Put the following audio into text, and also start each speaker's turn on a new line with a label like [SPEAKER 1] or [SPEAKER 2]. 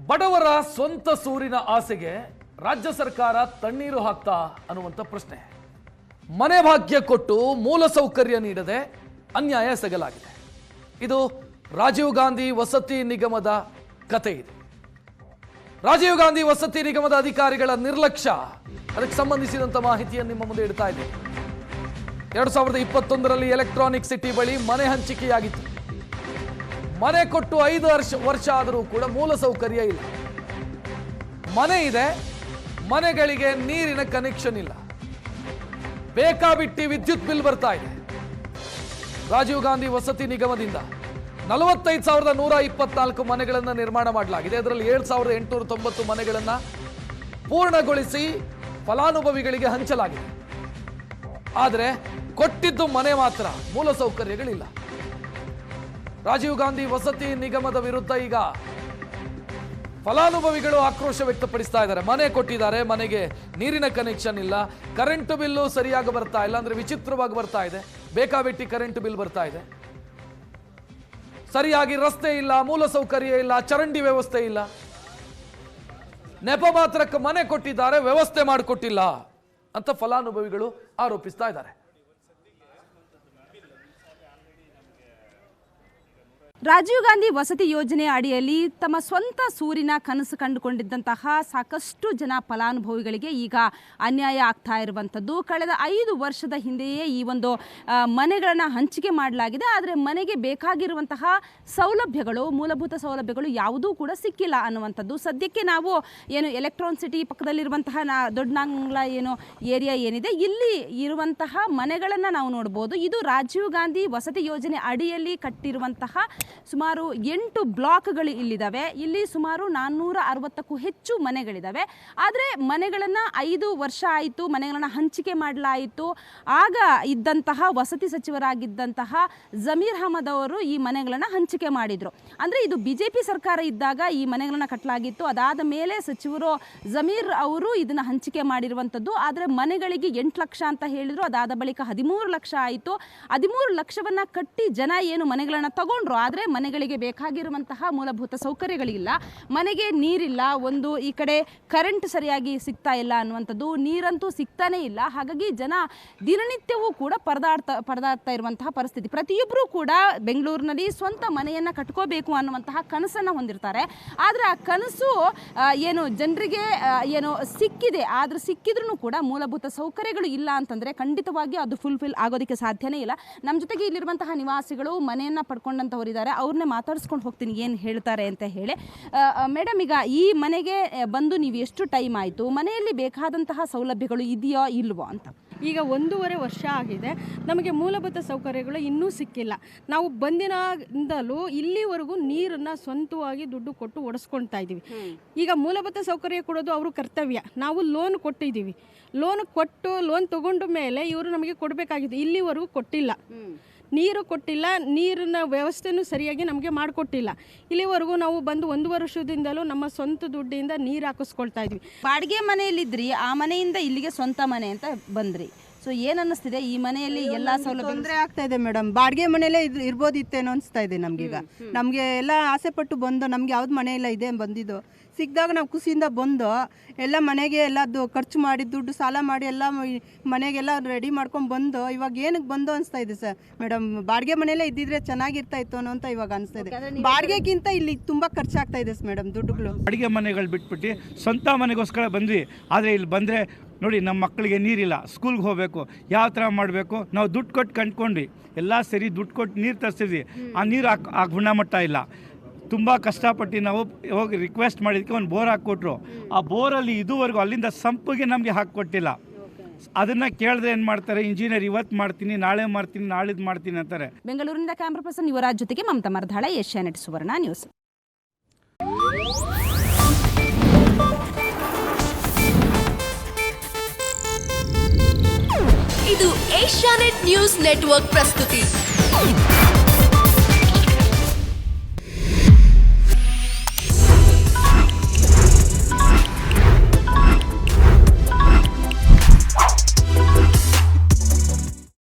[SPEAKER 1] ಬಡವರ ಸ್ವಂತ ಸೂರಿನ ಆಸೆಗೆ ರಾಜ್ಯ ಸರ್ಕಾರ ತಣ್ಣೀರು ಹಾಕ್ತಾ ಅನ್ನುವಂಥ ಪ್ರಶ್ನೆ. ಮನೆ ಭಾಗ್ಯ ಕೊಟ್ಟು ಮೂಲಸೌಕರ್ಯ ನೀಡದೆ ಅನ್ಯಾಯ ಎಸಗಲಾಗಿದೆ. ಇದು ರಾಜೀವ್ ಗಾಂಧಿ ವಸತಿ ನಿಗಮದ ಕತೆ. ಇದೆ ರಾಜೀವ್ ಗಾಂಧಿ ವಸತಿ ನಿಗಮದ ಅಧಿಕಾರಿಗಳ ನಿರ್ಲಕ್ಷ್ಯ. ಅದಕ್ಕೆ ಸಂಬಂಧಿಸಿದಂಥ ಮಾಹಿತಿಯನ್ನು ನಿಮ್ಮ ಮುಂದೆ ಇಡ್ತಾ ಇದ್ದೀನಿ. 2021ರಲ್ಲಿ ಎಲೆಕ್ಟ್ರಾನಿಕ್ ಸಿಟಿ ಬಳಿ ಮನೆ ಹಂಚಿಕೆಯಾಗಿತ್ತು. ಮನೆ ಕೊಟ್ಟು 5 ವರ್ಷ ಆದರೂ ಕೂಡ ಮೂಲಸೌಕರ್ಯ ಇಲ್ಲ. ಮನೆ ಇದೆ, ಮನೆಗಳಿಗೆ ನೀರಿನ ಕನೆಕ್ಷನ್ ಇಲ್ಲ. ಬೇಕಾಬಿಟ್ಟಿ ವಿದ್ಯುತ್ ಬಿಲ್ ಬರ್ತಾ ಇದೆ. ರಾಜೀವ್ ಗಾಂಧಿ ವಸತಿ ನಿಗಮದಿಂದ 45,124 ಮನೆಗಳನ್ನು ನಿರ್ಮಾಣ ಮಾಡಲಾಗಿದೆ. ಅದರಲ್ಲಿ 7,890 ಮನೆಗಳನ್ನು ಪೂರ್ಣಗೊಳಿಸಿ ಫಲಾನುಭವಿಗಳಿಗೆ ಹಂಚಲಾಗಿದೆ. ಆದರೆ ಕೊಟ್ಟಿದ್ದು ಮನೆ ಮಾತ್ರ, ಮೂಲಸೌಕರ್ಯಗಳಿಲ್ಲ. ರಾಜೀವ್ ಗಾಂಧಿ ವಸತಿ ನಿಗಮದ ವಿರುದ್ಧ ಈಗ ಫಲಾನುಭವಿಗಳು ಆಕ್ರೋಶ ವ್ಯಕ್ತಪಡಿಸ್ತಾ ಇದ್ದಾರೆ. ಮನೆ ಕೊಟ್ಟಿದ್ದಾರೆ, ಮನೆಗೆ ನೀರಿನ ಕನೆಕ್ಷನ್ ಇಲ್ಲ, ಕರೆಂಟ್ ಬಿಲ್ಲು ಸರಿಯಾಗಿ ಬರ್ತಾ ಇಲ್ಲ, ಅಂದ್ರೆ ವಿಚಿತ್ರವಾಗಿ ಬರ್ತಾ ಇದೆ. ಬೇಕಾಬಿಟ್ಟಿ ಕರೆಂಟ್ ಬಿಲ್ ಬರ್ತಾ ಇದೆ. ಸರಿಯಾಗಿ ರಸ್ತೆ ಇಲ್ಲ, ಮೂಲಸೌಕರ್ಯ ಇಲ್ಲ, ಚರಂಡಿ ವ್ಯವಸ್ಥೆ ಇಲ್ಲ. ನೆಪ ಮಾತ್ರಕ್ಕೆ ಮನೆ ಕೊಟ್ಟಿದ್ದಾರೆ, ವ್ಯವಸ್ಥೆ ಮಾಡಿಕೊಟ್ಟಿಲ್ಲ ಅಂತ ಫಲಾನುಭವಿಗಳು ಆರೋಪಿಸ್ತಾ ಇದ್ದಾರೆ.
[SPEAKER 2] ರಾಜೀವ್ ಗಾಂಧಿ ವಸತಿ ಯೋಜನೆಯ ಅಡಿಯಲ್ಲಿ ತಮ್ಮ ಸ್ವಂತ ಸೂರಿನ ಕನಸು ಕಂಡುಕೊಂಡಿದ್ದಂತಹ ಸಾಕಷ್ಟು ಜನ ಫಲಾನುಭವಿಗಳಿಗೆ ಈಗ ಅನ್ಯಾಯ ಆಗ್ತಾ ಇರುವಂಥದ್ದು. ಕಳೆದ 5 ವರ್ಷದ ಹಿಂದೆಯೇ ಈ ಒಂದು ಮನೆಗಳನ್ನು ಹಂಚಿಕೆ ಮಾಡಲಾಗಿದೆ. ಆದರೆ ಮನೆಗೆ ಬೇಕಾಗಿರುವಂತಹ ಸೌಲಭ್ಯಗಳು, ಮೂಲಭೂತ ಸೌಲಭ್ಯಗಳು ಯಾವುದೂ ಕೂಡ ಸಿಕ್ಕಿಲ್ಲ ಅನ್ನುವಂಥದ್ದು. ಸದ್ಯಕ್ಕೆ ನಾವು ಏನು ಎಲೆಕ್ಟ್ರಾನ್ ಸಿಟಿ ಪಕ್ಕದಲ್ಲಿರುವಂತಹ ದೊಡ್ಡನಾಂಗ್ಲ ಏನು ಏರಿಯಾ ಏನಿದೆ, ಇಲ್ಲಿ ಇರುವಂತಹ ಮನೆಗಳನ್ನು ನಾವು ನೋಡ್ಬೋದು. ಇದು ರಾಜೀವ್ ಗಾಂಧಿ ವಸತಿ ಯೋಜನೆ ಅಡಿಯಲ್ಲಿ ಕಟ್ಟಿರುವಂತಹ ಸುಮಾರು 8 ಬ್ಲಾಕ್ಗಳು ಇಲ್ಲಿದ್ದಾವೆ. ಇಲ್ಲಿ ಸುಮಾರು 460ಕ್ಕೂ ಹೆಚ್ಚು ಮನೆಗಳಿದ್ದಾವೆ. ಆದರೆ ಮನೆಗಳನ್ನು 5 ವರ್ಷ ಆಯಿತು, ಮನೆಗಳನ್ನು ಹಂಚಿಕೆ ಮಾಡಲಾಯಿತು. ಆಗ ಇದ್ದಂತಹ ವಸತಿ ಸಚಿವರಾಗಿದ್ದಂತಹ ಜಮೀರ್ ಅಹಮದ್ ಅವರು ಈ ಮನೆಗಳನ್ನು ಹಂಚಿಕೆ ಮಾಡಿದರು. ಅಂದರೆ ಇದು BJP ಸರ್ಕಾರ ಇದ್ದಾಗ ಈ ಮನೆಗಳನ್ನು ಕಟ್ಟಲಾಗಿತ್ತು. ಅದಾದ ಮೇಲೆ ಸಚಿವರು ಜಮೀರ್ ಅವರು ಇದನ್ನು ಹಂಚಿಕೆ ಮಾಡಿರುವಂಥದ್ದು. ಆದರೆ ಮನೆಗಳಿಗೆ 8 ಲಕ್ಷ ಅಂತ ಹೇಳಿದರು. ಅದಾದ ಬಳಿಕ 13 ಲಕ್ಷ ಆಯಿತು. 13 ಲಕ್ಷವನ್ನು ಕಟ್ಟಿ ಜನ ಏನು ಮನೆಗಳನ್ನು ತಗೊಂಡ್ರು. ಆದರೆ ಮನೆಗಳಿಗೆ ಬೇಕಾಗಿರುವಂತಹ ಮೂಲಭೂತ ಸೌಕರ್ಯಗಳಿಲ್ಲ. ಮನೆಗೆ ನೀರಿಲ್ಲ, ಒಂದು ಈ ಕಡೆ ಕರೆಂಟ್ ಸರಿಯಾಗಿ ಸಿಗ್ತಾ ಇಲ್ಲ ಅನ್ನುವಂಥದ್ದು, ನೀರಂತೂ ಸಿಗ್ತಾನೇ ಇಲ್ಲ. ಹಾಗಾಗಿ ಜನ ದಿನನಿತ್ಯವೂ ಕೂಡ ಪರದಾಡ್ತಾ ಇರುವಂತಹ ಪರಿಸ್ಥಿತಿ. ಪ್ರತಿಯೊಬ್ಬರೂ ಕೂಡ ಬೆಂಗಳೂರಿನಲ್ಲಿ ಸ್ವಂತ ಮನೆಯನ್ನು ಕಟ್ಕೋಬೇಕು ಅನ್ನುವಂತಹ ಕನಸನ್ನು ಹೊಂದಿರ್ತಾರೆ. ಆದರೆ ಆ ಕನಸು ಏನು ಜನರಿಗೆ ಏನು ಸಿಕ್ಕಿದೆ, ಆದರೆ ಸಿಕ್ಕಿದ್ರೂ ಕೂಡ ಮೂಲಭೂತ ಸೌಕರ್ಯಗಳು ಇಲ್ಲ ಅಂತಂದರೆ ಖಂಡಿತವಾಗಿ ಅದು ಫುಲ್ಫಿಲ್ ಆಗೋದಕ್ಕೆ ಸಾಧ್ಯನೇ ಇಲ್ಲ. ನಮ್ಮ ಜೊತೆಗೆ ಇಲ್ಲಿರುವಂತಹ ನಿವಾಸಿಗಳು ಮನೆಯನ್ನು ಪಡ್ಕೊಂಡಂಥವ್ರು ಇದ್ದಾರೆ. ಅವ್ರನ್ನೇ ಮಾತಾಡಿಸ್ಕೊಂಡು ಹೋಗ್ತೀನಿ ಏನು ಹೇಳ್ತಾರೆ ಅಂತ ಹೇಳಿ. ಮೇಡಮ್, ಈಗ ಈ ಮನೆಗೆ ಬಂದು ನೀವು ಎಷ್ಟು ಟೈಮ್ ಆಯಿತು? ಮನೆಯಲ್ಲಿ ಬೇಕಾದಂತಹ ಸೌಲಭ್ಯಗಳು ಇದೆಯೋ ಇಲ್ವೋ ಅಂತ?
[SPEAKER 3] ಈಗ 1.5 ವರ್ಷ ಆಗಿದೆ. ನಮಗೆ ಮೂಲಭೂತ ಸೌಕರ್ಯಗಳು ಇನ್ನೂ ಸಿಕ್ಕಿಲ್ಲ. ನಾವು ಬಂದಿನಿಂದಲೂ ಇಲ್ಲಿವರೆಗೂ ನೀರನ್ನು ಸ್ವಂತವಾಗಿ ದುಡ್ಡು ಕೊಟ್ಟು ಒಡಿಸ್ಕೊಳ್ತಾ ಇದ್ದೀವಿ. ಈಗ ಮೂಲಭೂತ ಸೌಕರ್ಯ ಕೊಡೋದು ಅವರು ಕರ್ತವ್ಯ. ನಾವು ಲೋನ್ ಕೊಟ್ಟಿದ್ದೀವಿ. ಲೋನ್ ತಗೊಂಡ ಮೇಲೆ ಇವರು ನಮಗೆ ಕೊಡಬೇಕಾಗಿತ್ತು. ಇಲ್ಲಿವರೆಗೂ ಕೊಟ್ಟಿಲ್ಲ. ನೀರು ಕೊಟ್ಟಿಲ್ಲ, ನೀರಿನ ವ್ಯವಸ್ಥೆನೂ ಸರಿಯಾಗಿ ನಮಗೆ ಮಾಡಿಕೊಟ್ಟಿಲ್ಲ. ಇಲ್ಲಿವರೆಗೂ ನಾವು ಬಂದು 1 ವರ್ಷದಿಂದಲೂ ನಮ್ಮ ಸ್ವಂತ ದುಡ್ಡಿಂದ ನೀರು ಹಾಕಿಸ್ಕೊಳ್ತಾ ಇದ್ವಿ.
[SPEAKER 2] ಬಾಡಿಗೆ ಮನೆಯಲ್ಲಿದ್ರಿ, ಆ ಮನೆಯಿಂದ ಇಲ್ಲಿಗೆ ಸ್ವಂತ ಮನೆ ಅಂತ ಬಂದ್ರಿ. ಸೊ ಏನು ಅನ್ನಿಸ್ತಿದೆ? ಈ ಮನೆಯಲ್ಲಿ ಎಲ್ಲ ಸೌಲಭ್ಯ
[SPEAKER 4] ತೊಂದರೆ ಆಗ್ತಾ ಇದೆ ಮೇಡಮ್. ಬಾಡಿಗೆ ಮನೆಯಲ್ಲೇ ಇರ್ಬೋದಿತ್ತೇನೋ ಅನಿಸ್ತಾ ಇದೆ ನಮಗೀಗ. ನಮಗೆ ಎಲ್ಲ ಆಸೆ ಪಟ್ಟು ಬಂದು ನಮ್ಗೆ ಯಾವ್ದು ಮನೆ ಇಲ್ಲ ಇದೆ ಬಂದಿದ್ದು. ಸಿಕ್ಕಿದಾಗ ನಾವು ಖುಷಿಯಿಂದ ಬಂದು ಎಲ್ಲ ಮನೆಗೆ ಎಲ್ಲದು ಖರ್ಚು ಮಾಡಿ ದುಡ್ಡು ಸಾಲ ಮಾಡಿ ಎಲ್ಲ ಮನೆಗೆಲ್ಲ ರೆಡಿ ಮಾಡ್ಕೊಂಡು ಬಂದು ಇವಾಗ ಏನಕ್ಕೆ ಬಂದು ಅನಿಸ್ತಾ ಇದೆ ಸರ್ ಮೇಡಮ್. ಬಾಡಿಗೆ ಮನೆಯಲ್ಲೇ ಇದ್ದಿದ್ರೆ ಚೆನ್ನಾಗಿರ್ತಾ ಇತ್ತು ಅನ್ನೋ ಅಂತ ಇವಾಗ ಅನಿಸ್ತಾ ಇದೆ. ಬಾಡಿಗೆಗಿಂತ ಇಲ್ಲಿ ತುಂಬ ಖರ್ಚಾಗ್ತಾ ಇದೆ ಮೇಡಮ್ ದುಡ್ಡುಗಳು.
[SPEAKER 5] ಬಾಡಿಗೆ ಮನೆಗಳು ಬಿಟ್ಬಿಟ್ಟು ಸ್ವಂತ ಮನೆಗೋಸ್ಕರ ಬಂದ್ವಿ. ಆದರೆ ಇಲ್ಲಿ ಬಂದರೆ ನೋಡಿ, ನಮ್ಮ ಮಕ್ಕಳಿಗೆ ನೀರಿಲ್ಲ, ಸ್ಕೂಲ್ಗೆ ಹೋಗಬೇಕು, ಯಾವ ಥರ ಮಾಡಬೇಕು? ನಾವು ದುಡ್ಡು ಕೊಟ್ಟು ಕಂಡ್ಕೊಂಡ್ವಿ, ಎಲ್ಲ ಸರಿ ದುಡ್ಡು ಕೊಟ್ಟು ನೀರು ತರಿಸಿದ್ವಿ. ಆ ನೀರು ಆ ಗುಣಮಟ್ಟ ಇಲ್ಲ. ತುಂಬ ಕಷ್ಟಪಟ್ಟು ನಾವು ಹೋಗಿ ರಿಕ್ವೆಸ್ಟ್ ಮಾಡಿದ್ದಕ್ಕೆ ಒಂದು ಬೋರ್ ಹಾಕ್ಕೊಟ್ರು. ಆ ಬೋರಲ್ಲಿ ಇದುವರೆಗೂ ಅಲ್ಲಿಂದ ಸಂಪಿಗೆ ನಮಗೆ ಹಾಕಿಕೊಟ್ಟಿಲ್ಲ. ಅದನ್ನು ಕೇಳಿದ್ರೆ ಏನು ಮಾಡ್ತಾರೆ, ಇಂಜಿನಿಯರ್ ಇವತ್ತು ಮಾಡ್ತೀನಿ, ನಾಳೆ ಮಾಡ್ತೀನಿ, ನಾಳಿದ್ದು ಮಾಡ್ತೀನಿ ಅಂತಾರೆ.
[SPEAKER 2] ಬೆಂಗಳೂರಿನಿಂದ ಕ್ಯಾಮ್ರಾ ಪರ್ಸನ್ ಯುವರಾಜ್ ಜೊತೆಗೆ ಮಮತಾ ಮರಧಾಳ, ಏಷ್ಯಾನೆಟ್ ಸುವರ್ಣ ನ್ಯೂಸ್.
[SPEAKER 6] ಇದು ಏಷ್ಯಾನೆಟ್ ನ್ಯೂಸ್ ನೆಟ್ವರ್ಕ್ ಪ್ರಸ್ತುತಿ.